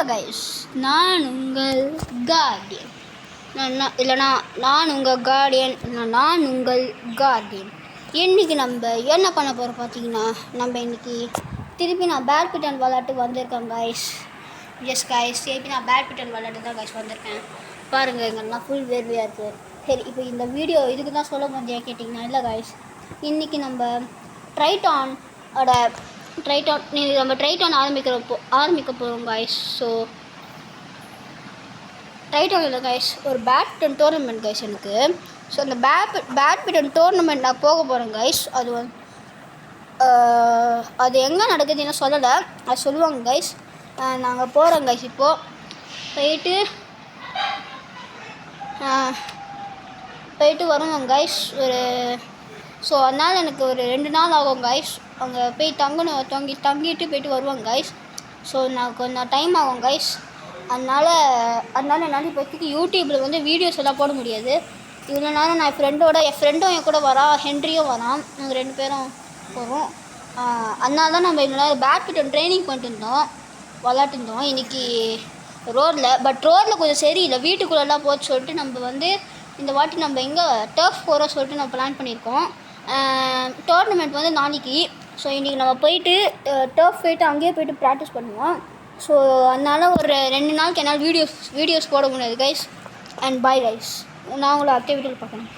Hello guys, நான் உங்கள் Guardian. நான் உங்கள் கார்டியன். நான் உங்கள் கார்டியன். இன்றைக்கி நம்ம என்ன பண்ண போகிறோம் பார்த்தீங்கன்னா, நம்ம இன்றைக்கி திருப்பி நான் பேட்மிண்டன் விளையாட்டுக்கு வந்திருக்கேன் கைஸ். எஸ் கைஸ், திருப்பி நான் பேட்மிண்டன் விளையாட்டு தான் கைஸ் வந்திருக்கேன். பாருங்கள், எங்கெல்லாம் ஃபுல் வேர்வையாக இருக்குது. சரி, இப்போ இந்த வீடியோ இதுக்கு தான் சொல்ல முடியாது கேட்டிங்கன்னா, இல்லை கைஸ், இன்றைக்கி நம்ம ட்ரைட்டானோட நம்ம ட்ரைட்டான் ஆரம்பிக்க போகிறோம் கைஸ். ஸோ ட்ரைட்டான் இல்லை கைஸ், ஒரு பேட்மிண்டன் டோர்னமெண்ட் கைஸ் எனக்கு. ஸோ அந்த பேட்மிண்டன் டோர்னமெண்ட் நான் போக போகிறேன் கைஸ். அது எங்கே நடக்குதுன்னு சொல்லலை, அது சொல்லுவாங்க கைஸ். நாங்கள் போகிறோம் கைஸ். இப்போது போயிட்டு வருவோம் கைஸ். ஸோ அதனால் எனக்கு ஒரு 2 நாள் ஆகும் கைஸ். அங்கே போய் தங்கிட்டு போயிட்டு வருவாங்க கைஸ். ஸோ நான் கொஞ்சம் டைம் ஆகும் கைஸ். அதனால் என்னால் இப்போதைக்கு யூடியூப்பில் வந்து வீடியோஸ் எல்லாம் போட முடியாது. இவ்வளோ நேரம் நான் என் ஃப்ரெண்டும் என் கூட ஹென்ரியும் வரான். நாங்கள் 2 பேரும் போகிறோம். அதனால தான் நம்ம இவ்வளோ நேரம் பேட்மிண்டன் ட்ரைனிங் விளாட்டுருந்தோம் இன்றைக்கி ரோட்டில் கொஞ்சம் சரியில்லை, வீட்டுக்குள்ளெல்லாம் போச்சு சொல்லிட்டு நம்ம வந்து இந்த வாட்டி நம்ம எங்கே டர்ஃப் போகிறோம் சொல்லிட்டு நம்ம பிளான் பண்ணியிருக்கோம். டோர்னமெண்ட் வந்து நாளைக்கு. ஸோ இன்றைக்கி நம்ம போயிட்டு டர்ஃப் போயிட்டு அங்கேயே போயிட்டு ப்ராக்டிஸ் பண்ணுவோம். ஸோ அதனால் ஒரு 2 நாளுக்கு என்னால் வீடியோஸ் போட முடியாது கைஸ். அண்ட் பாய் கைஸ், நான் உங்களை அடுத்த வீடியோவில் பார்க்குறேன்.